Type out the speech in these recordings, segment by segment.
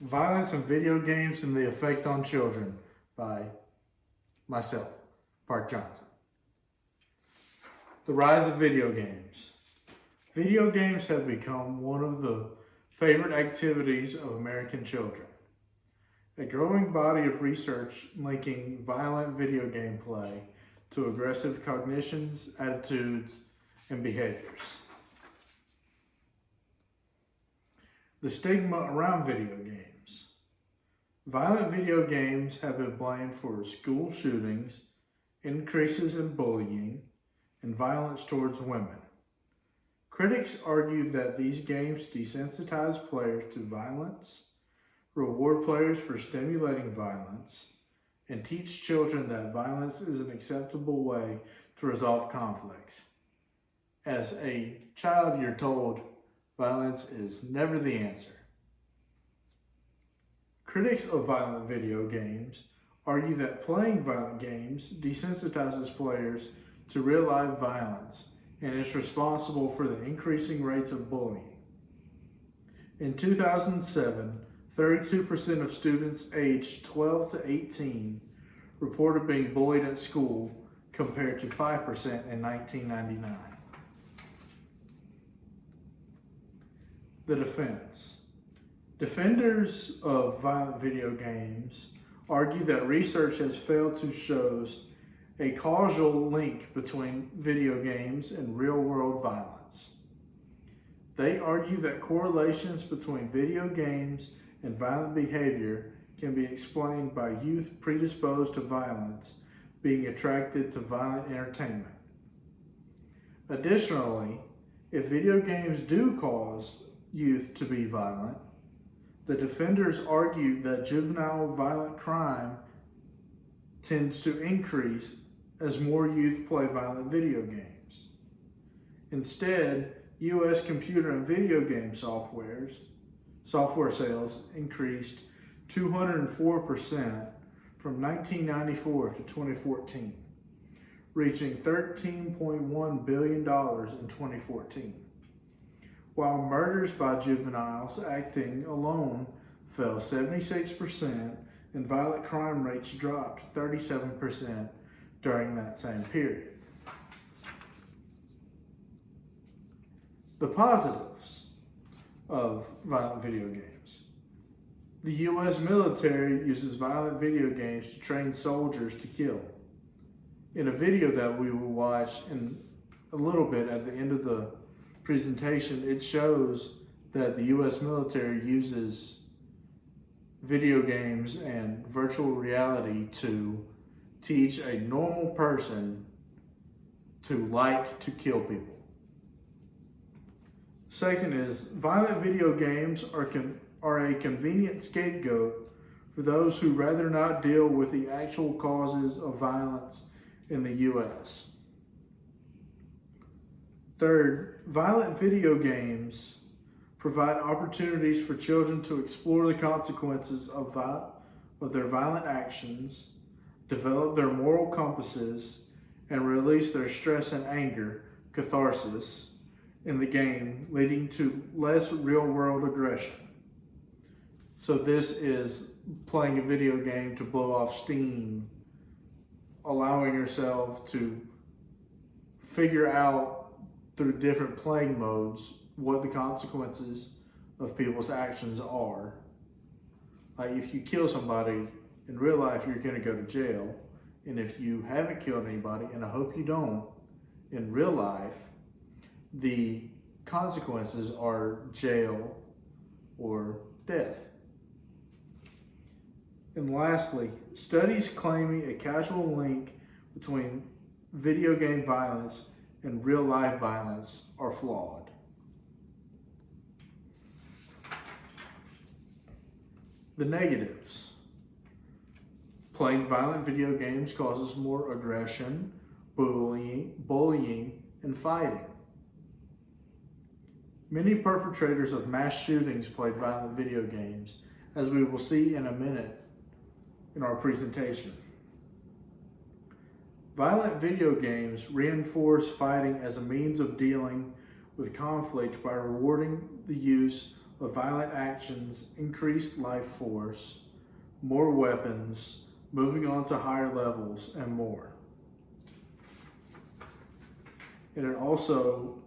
Violence in Video Games and the Effect on Children by myself, Park Johnson. The rise of video games. Video games have become one of the favorite activities of American children. A growing body of research linking violent video game play to aggressive cognitions, attitudes, and behaviors. The stigma around video games. Violent video games have been blamed for school shootings, increases in bullying, and violence towards women. Critics argue that these games desensitize players to violence, reward players for stimulating violence, and teach children that violence is an acceptable way to resolve conflicts. As a child, you're told violence is never the answer. Critics of violent video games argue that playing violent games desensitizes players to real-life violence and is responsible for the increasing rates of bullying. In 2007, 32% of students aged 12 to 18 reported being bullied at school, compared to 5% in 1999. The defense. Defenders of violent video games argue that research has failed to show a causal link between video games and real-world violence. They argue that correlations between video games and violent behavior can be explained by youth predisposed to violence being attracted to violent entertainment. Additionally, if video games do cause youth to be violent, the defenders argue that juvenile violent crime tends to increase as more youth play violent video games. Instead, U.S. computer and video game software sales increased 204% from 1994 to 2014, reaching $13.1 billion in 2014. While murders by juveniles acting alone fell 76% and violent crime rates dropped 37% during that same period. The positives of violent video games. The U.S. military uses violent video games to train soldiers to kill. In a video that we will watch in a little bit at the end of the presentation, it shows that the U.S. military uses video games and virtual reality to teach a normal person to like to kill people. Second is, violent video games are a convenient scapegoat for those who rather not deal with the actual causes of violence in the U.S. Third, violent video games provide opportunities for children to explore the consequences of their violent actions, develop their moral compasses, and release their stress and anger, catharsis, in the game, leading to less real-world aggression. So this is playing a video game to blow off steam, allowing yourself to figure out through different playing modes what the consequences of people's actions are. Like if you kill somebody in real life, you're going to go to jail. And if you haven't killed anybody, and I hope you don't, in real life, the consequences are jail or death. And lastly, studies claiming a causal link between video game violence and real life violence are flawed. The negatives. Playing violent video games causes more aggression, bullying, and fighting. Many perpetrators of mass shootings played violent video games, as we will see in a minute in our presentation. Violent video games reinforce fighting as a means of dealing with conflict by rewarding the use of violent actions, increased life force, more weapons, moving on to higher levels, and more. And it also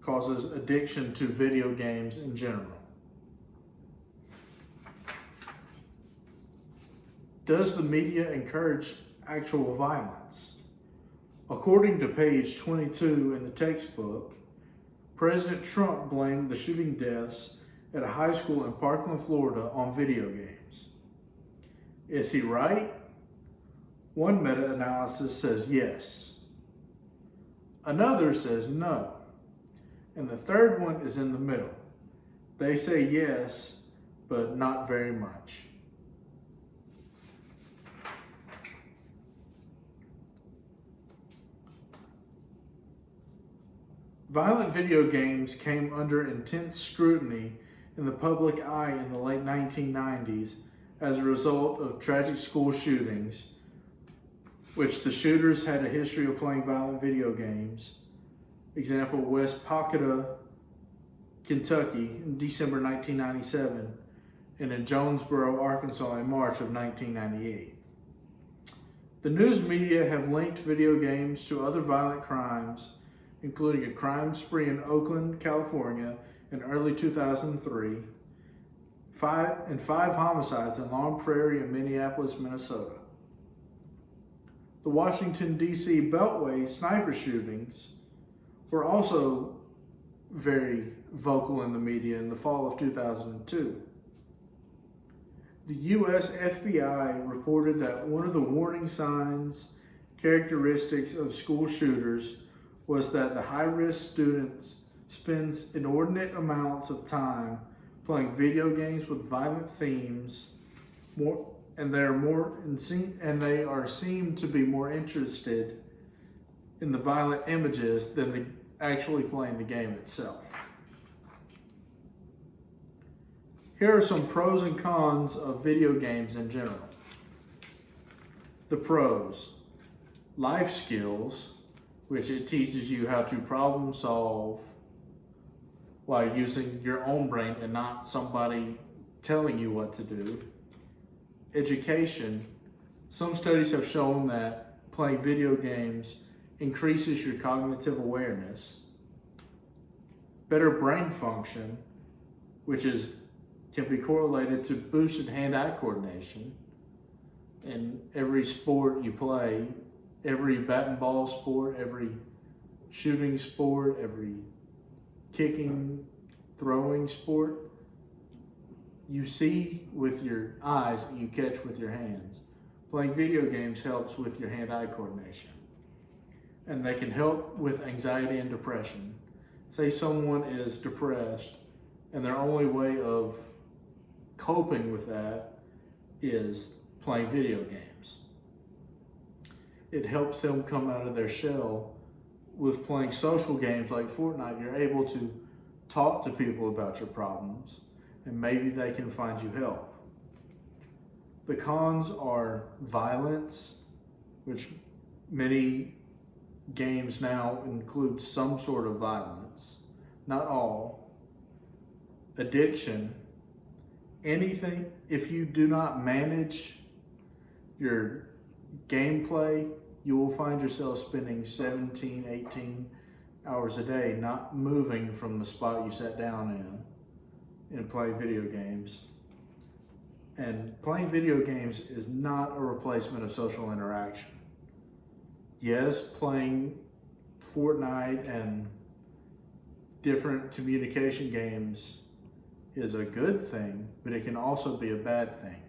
causes addiction to video games in general. Does the media encourage actual violence? According to page 22 in the textbook, President Trump blamed the shooting deaths at a high school in Parkland, Florida on video games. Is he right? One meta-analysis says yes. Another says no. And the third one is in the middle. They say yes, but not very much. Violent video games came under intense scrutiny in the public eye in the late 1990s as a result of tragic school shootings, which the shooters had a history of playing violent video games. Example, West Pocata, Kentucky in December 1997, and in Jonesboro, Arkansas in March of 1998. The news media have linked video games to other violent crimes, including a crime spree in Oakland, California in early 2003, five homicides in Long Prairie and Minneapolis, Minnesota. The Washington, D.C. Beltway sniper shootings were also very vocal in the media in the fall of 2002. The U.S. FBI reported that one of the warning signs, characteristics of school shooters was that the high-risk students spends inordinate amounts of time playing video games with violent themes, and they are seen to be more interested in the violent images than actually playing the game itself. Here are some pros and cons of video games in general. The pros: life skills, which it teaches you how to problem solve while using your own brain and not somebody telling you what to do. Education. Some studies have shown that playing video games increases your cognitive awareness. Better brain function, which can be correlated to boosted hand-eye coordination. In every sport you play, every bat and ball sport, every shooting sport, every kicking, throwing sport, you see with your eyes and you catch with your hands. Playing video games helps with your hand-eye coordination. And they can help with anxiety and depression. Say someone is depressed and their only way of coping with that is playing video games. It helps them come out of their shell. With playing social games like Fortnite, you're able to talk to people about your problems and maybe they can find you help. The cons are violence, which many games now include some sort of violence, not all. Addiction. Anything, if you do not manage your gameplay, you will find yourself spending 17, 18 hours a day not moving from the spot you sat down in and play video games. And playing video games is not a replacement of social interaction. Yes, playing Fortnite and different communication games is a good thing, but it can also be a bad thing.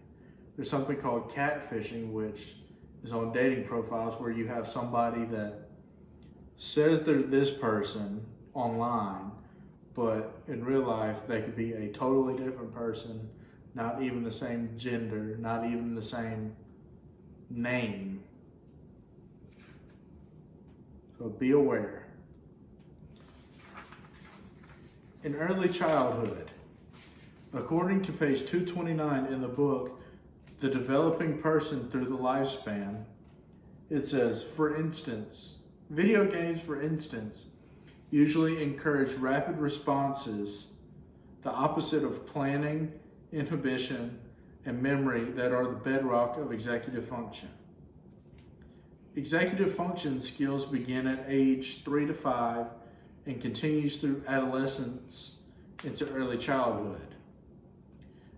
There's something called catfishing, which is on dating profiles where you have somebody that says they're this person online, but in real life they could be a totally different person, not even the same gender, not even the same name. So be aware. In early childhood, according to page 229 in the book, The Developing Person Through the Lifespan, it says, for instance, video games, for instance, usually encourage rapid responses the opposite of planning, inhibition, and memory that are the bedrock of executive function. Executive function skills begin at age 3 to 5 and continues through adolescence into early childhood.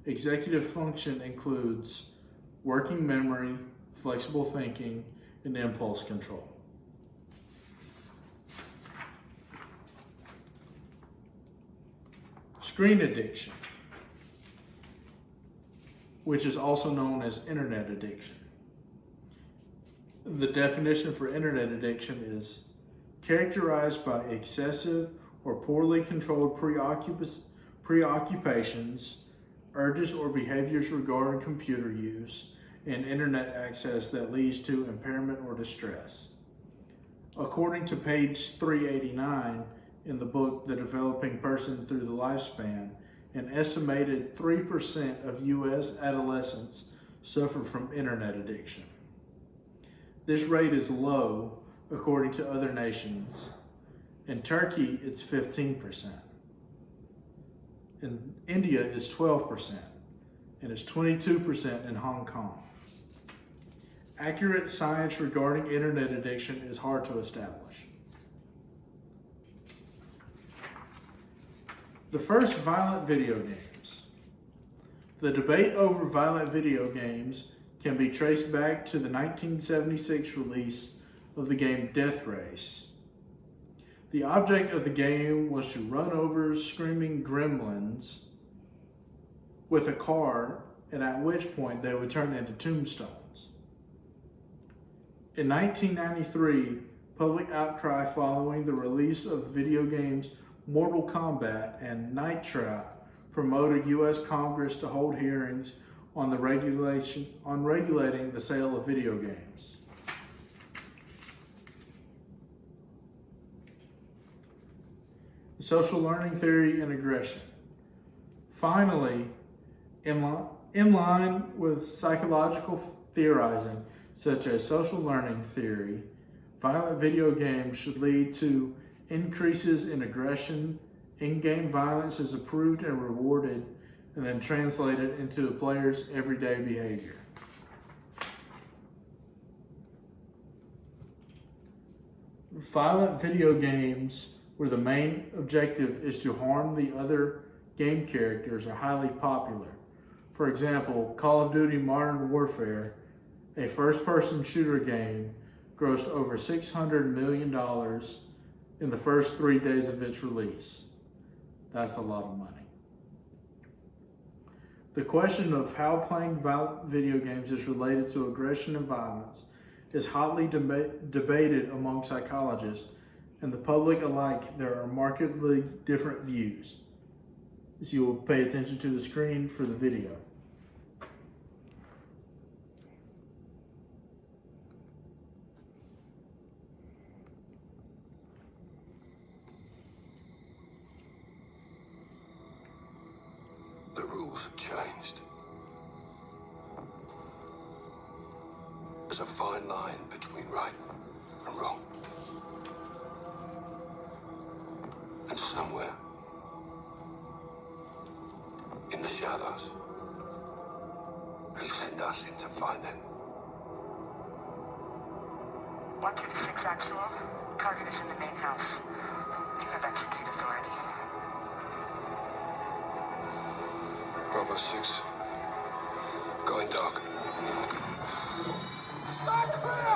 Executive function includes working memory, flexible thinking, and impulse control. Screen addiction, which is also known as internet addiction. The definition for internet addiction is characterized by excessive or poorly controlled preoccupations, urges or behaviors regarding computer use, and internet access that leads to impairment or distress. According to page 389 in the book The Developing Person Through the Lifespan, an estimated 3% of U.S. adolescents suffer from internet addiction. This rate is low according to other nations. In Turkey, it's 15%. In India, it's 12%, and it's 22% in Hong Kong. Accurate science regarding internet addiction is hard to establish. The first violent video games. The debate over violent video games can be traced back to the 1976 release of the game Death Race. The object of the game was to run over screaming gremlins with a car, and at which point they would turn into tombstones. In 1993, public outcry following the release of video games Mortal Kombat and Night Trap promoted U.S. Congress to hold hearings on regulating the sale of video games. Social learning theory and aggression. Finally, in line with psychological theorizing, such as social learning theory, violent video games should lead to increases in aggression. In-game violence is approved and rewarded, and then translated into the player's everyday behavior. Violent video games where the main objective is to harm the other game characters are highly popular. For example, Call of Duty Modern Warfare, a first-person shooter game, grossed over $600 million in the first 3 days of its release. That's a lot of money. The question of how playing violent video games is related to aggression and violence is hotly debated among psychologists and the public alike. There are markedly different views. So you will pay attention to the screen for the video. The rules have changed. There's a fine line between right and wrong. And somewhere in the shadows, they send us in to find them. 126 actual. Target is in the main house. You have execute authority. Bravo 6. Going dark. Start clear!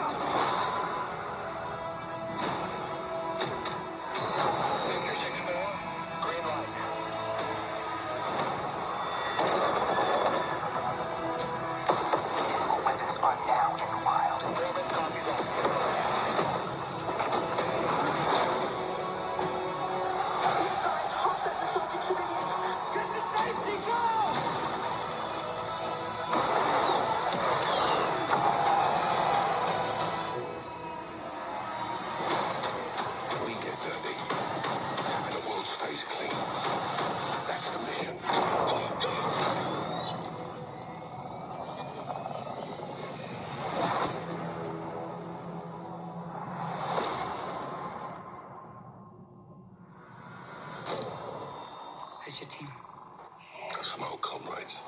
Green light. All weapons are now in the wild. Copy that. Hostiles is not contributing. Get to safety, go! We get dirty, and the world stays clean. That's the mission. How's your team? smoke, comrades.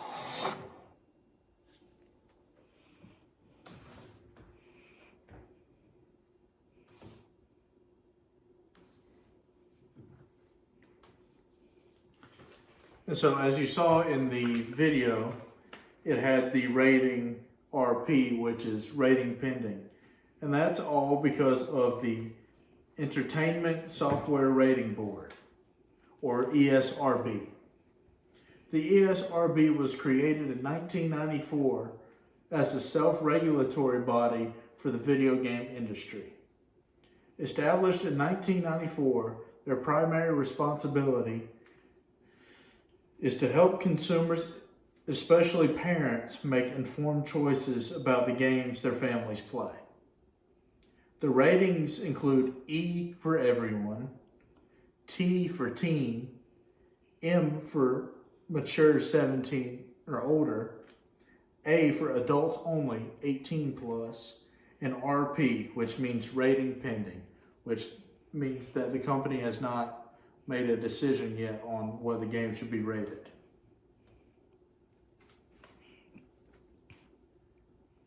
And so, as you saw in the video, it had the rating RP, which is rating pending. And that's all because of the Entertainment Software Rating Board, or ESRB. The ESRB was created in 1994 as a self-regulatory body for the video game industry. Established in 1994, their primary responsibility is to help consumers, especially parents, make informed choices about the games their families play. The ratings include E for everyone, T for teen, M for mature 17 or older, A for adults only 18 plus, and RP, which means rating pending, which means that the company has not made a decision yet on whether the game should be rated.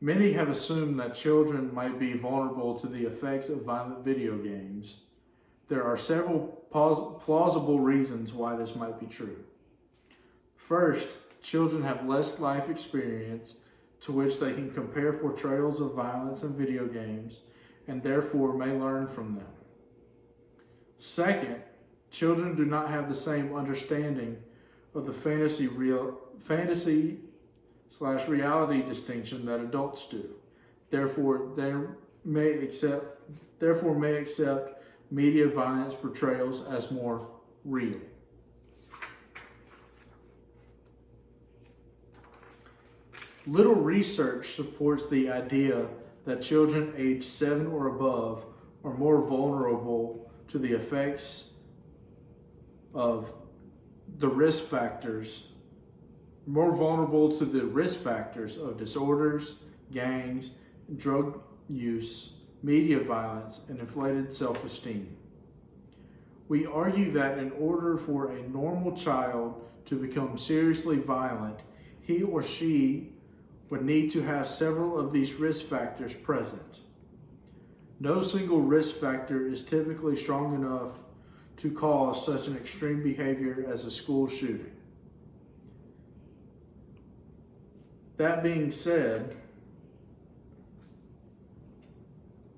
Many have assumed that children might be vulnerable to the effects of violent video games. There are several plausible reasons why this might be true. First, children have less life experience to which they can compare portrayals of violence in video games and therefore may learn from them. Second, children do not have the same understanding of the fantasy/reality distinction that adults do. Therefore, they may accept media violence portrayals as more real. Little research supports the idea that children aged 7 or above are more vulnerable to the effects of the risk factors, more vulnerable to the risk factors of disorders, gangs, drug use, media violence, and inflated self-esteem. We argue that in order for a normal child to become seriously violent, he or she would need to have several of these risk factors present. No single risk factor is typically strong enough to cause such an extreme behavior as a school shooting. That being said,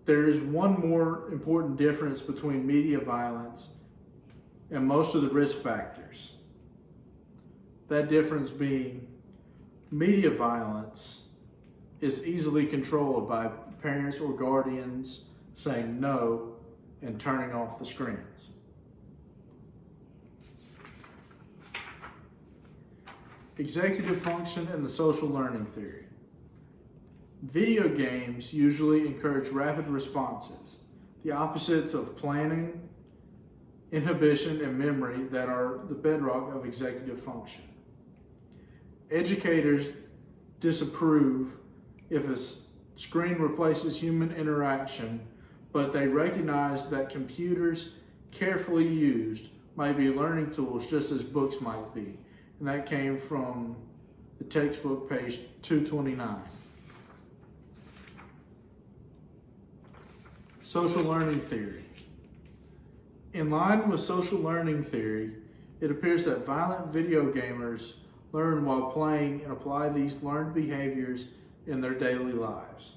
there is one more important difference between media violence and most of the risk factors. That difference being media violence is easily controlled by parents or guardians saying no and turning off the screens. Executive function and the social learning theory. Video games usually encourage rapid responses, the opposites of planning, inhibition, and memory that are the bedrock of executive function. Educators disapprove if a screen replaces human interaction, but they recognize that computers, carefully used, might be learning tools just as books might be. And that came from the textbook, page 229. Social learning theory. In line with social learning theory, it appears that violent video gamers learn while playing and apply these learned behaviors in their daily lives.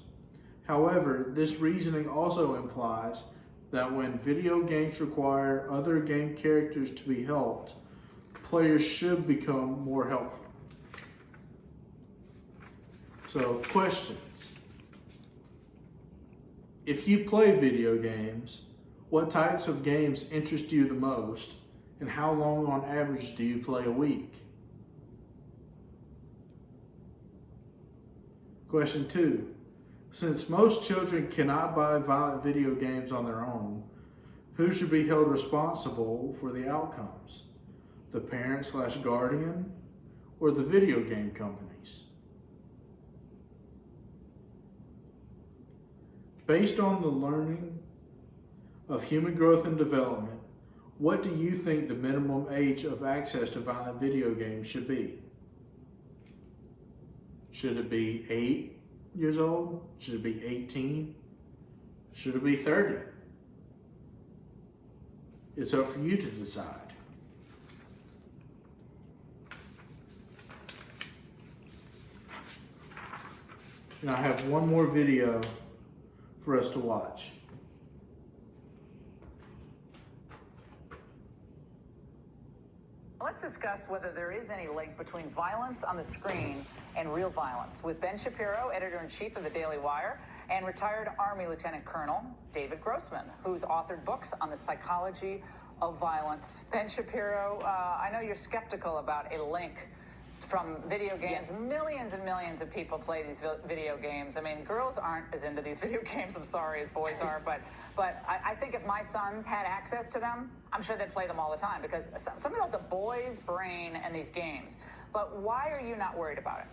However, this reasoning also implies that when video games require other game characters to be helped, players should become more helpful. So, questions. If you play video games, what types of games interest you the most, and how long on average do you play a week? Question 2. Since most children cannot buy violent video games on their own, who should be held responsible for the outcomes? The parent/guardian or the video game companies? Based on the learning of human growth and development, what do you think the minimum age of access to violent video games should be? Should it be 8 years old? Should it be 18? Should it be 30? It's up for you to decide. And I have one more video for us to watch. Let's discuss whether there is any link between violence on the screen and real violence with Ben Shapiro, editor-in-chief of the Daily Wire, and retired Army Lieutenant Colonel David Grossman, who's authored books on the psychology of violence. Ben Shapiro, I know you're skeptical about a link from video games. Millions and millions of people play these video games. I mean, girls aren't as into these video games, I'm sorry, as boys are, but I think if my sons had access to them, I'm sure they'd play them all the time, because something about the boy's brain and these games. But why are you not worried about it?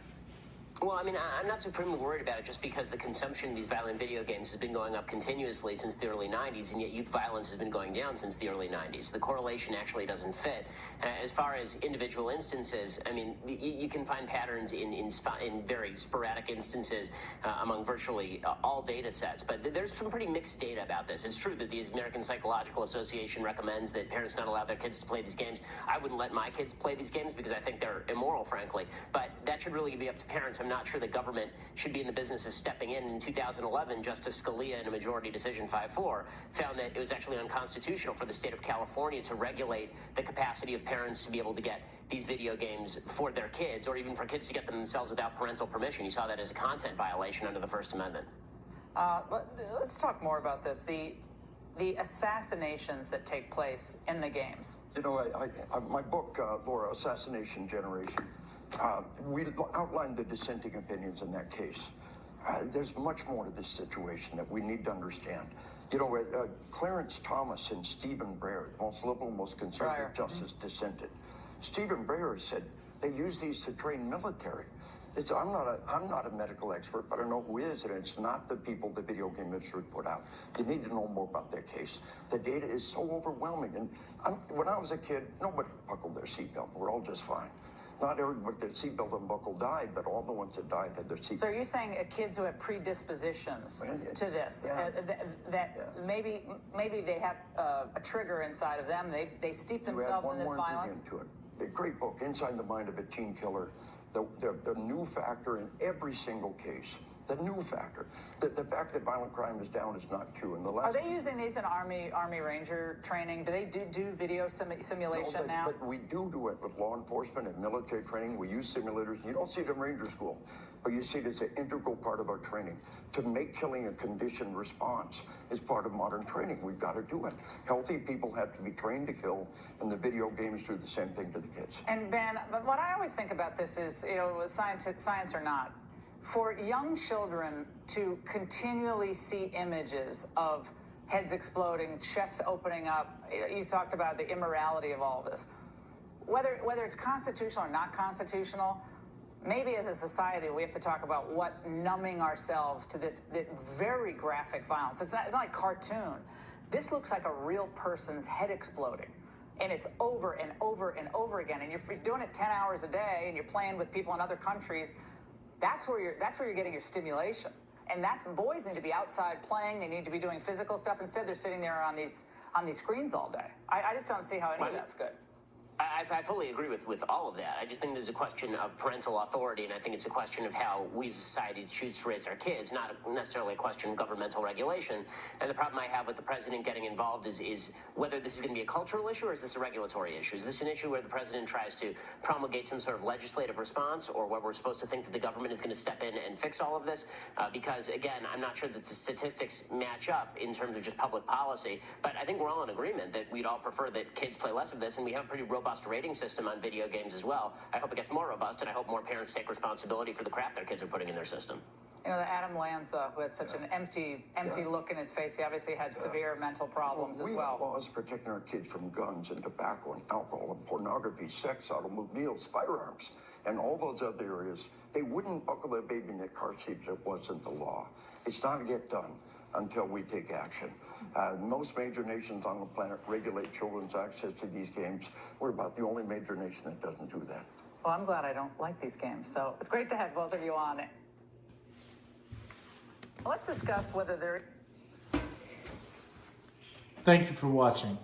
Well, I mean, I'm not supremely worried about it just because the consumption of these violent video games has been going up continuously since the early 90s, and yet youth violence has been going down since the early 90s. The correlation actually doesn't fit. As far as individual instances, I mean, you can find patterns in very sporadic instances among virtually all data sets, but there's some pretty mixed data about this. It's true that the American Psychological Association recommends that parents not allow their kids to play these games. I wouldn't let my kids play these games because I think they're immoral, frankly, but that should really be up to parents. I'm not sure the government should be in the business of stepping in. In 2011, Justice Scalia, in a majority decision 5-4, found that it was actually unconstitutional for the state of California to regulate the capacity of parents to be able to get these video games for their kids, or even for kids to get them themselves without parental permission. You saw that as a content violation under the First Amendment. Let's talk more about this. The assassinations that take place in the games. You know, my book, Laura, Assassination Generation, we outlined the dissenting opinions in that case. There's much more to this situation that we need to understand. You know, Clarence Thomas and Stephen Breyer, the most liberal, most conservative justice, dissented. Stephen Breyer said they use these to train military. I'm not a medical expert, but I know who is, and it's not the people the video game industry put out. You need to know more about that case. The data is so overwhelming. And when I was a kid, nobody buckled their seatbelt. We're all just fine. Not everybody with their seatbelt unbuckled died, but all the ones that died had their seatbelt. So you're saying kids who have predispositions to this, maybe they have a trigger inside of them. They steep themselves in this violence. Into it. A great book, Inside the Mind of a Teen Killer. The new factor in every single case. The new factor. The fact that violent crime is down is not true. Are they using these in Army Ranger training? Do they do video simulation now? But we do it with law enforcement and military training. We use simulators. You don't see it in Ranger School, but you see it as an integral part of our training. To make killing a conditioned response is part of modern training. We've got to do it. Healthy people have to be trained to kill, and the video games do the same thing to the kids. And Ben, but what I always think about this is, you know, science or not, for young children to continually see images of heads exploding, chests opening up, you talked about the immorality of all of this. Whether it's constitutional or not constitutional, maybe as a society we have to talk about what numbing ourselves to this very graphic violence. It's not like cartoon. This looks like a real person's head exploding. And it's over and over and over again. And you're doing it 10 hours a day, and you're playing with people in other countries. That's where you're getting your stimulation. And boys need to be outside playing. They need to be doing physical stuff. Instead, they're sitting there on these screens all day. I just don't see how any of that's good. I fully agree with all of that. I just think there's a question of parental authority, and I think it's a question of how we as a society choose to raise our kids, not necessarily a question of governmental regulation. And the problem I have with the president getting involved is whether this is going to be a cultural issue or is this a regulatory issue? Is this an issue where the president tries to promulgate some sort of legislative response, or where we're supposed to think that the government is going to step in and fix all of this? Because, again, I'm not sure that the statistics match up in terms of just public policy, but I think we're all in agreement that we'd all prefer that kids play less of this, and we have a pretty robust rating system on video games as well. I hope it gets more robust, and I hope more parents take responsibility for the crap their kids are putting in their system. You know, Adam Lanza, who had such an empty look in his face, he obviously had severe mental problems as well. We have laws protecting our kids from guns and tobacco and alcohol and pornography, sex, automobiles, firearms, and all those other areas. They wouldn't buckle their baby in their car seat if it wasn't the law. It's not yet done until we take action. Most major nations on the planet regulate children's access to these games. We're about the only major nation that doesn't do that. Well, I'm glad I don't like these games, so it's great to have both of you on it. Let's discuss whether there. Thank you for watching.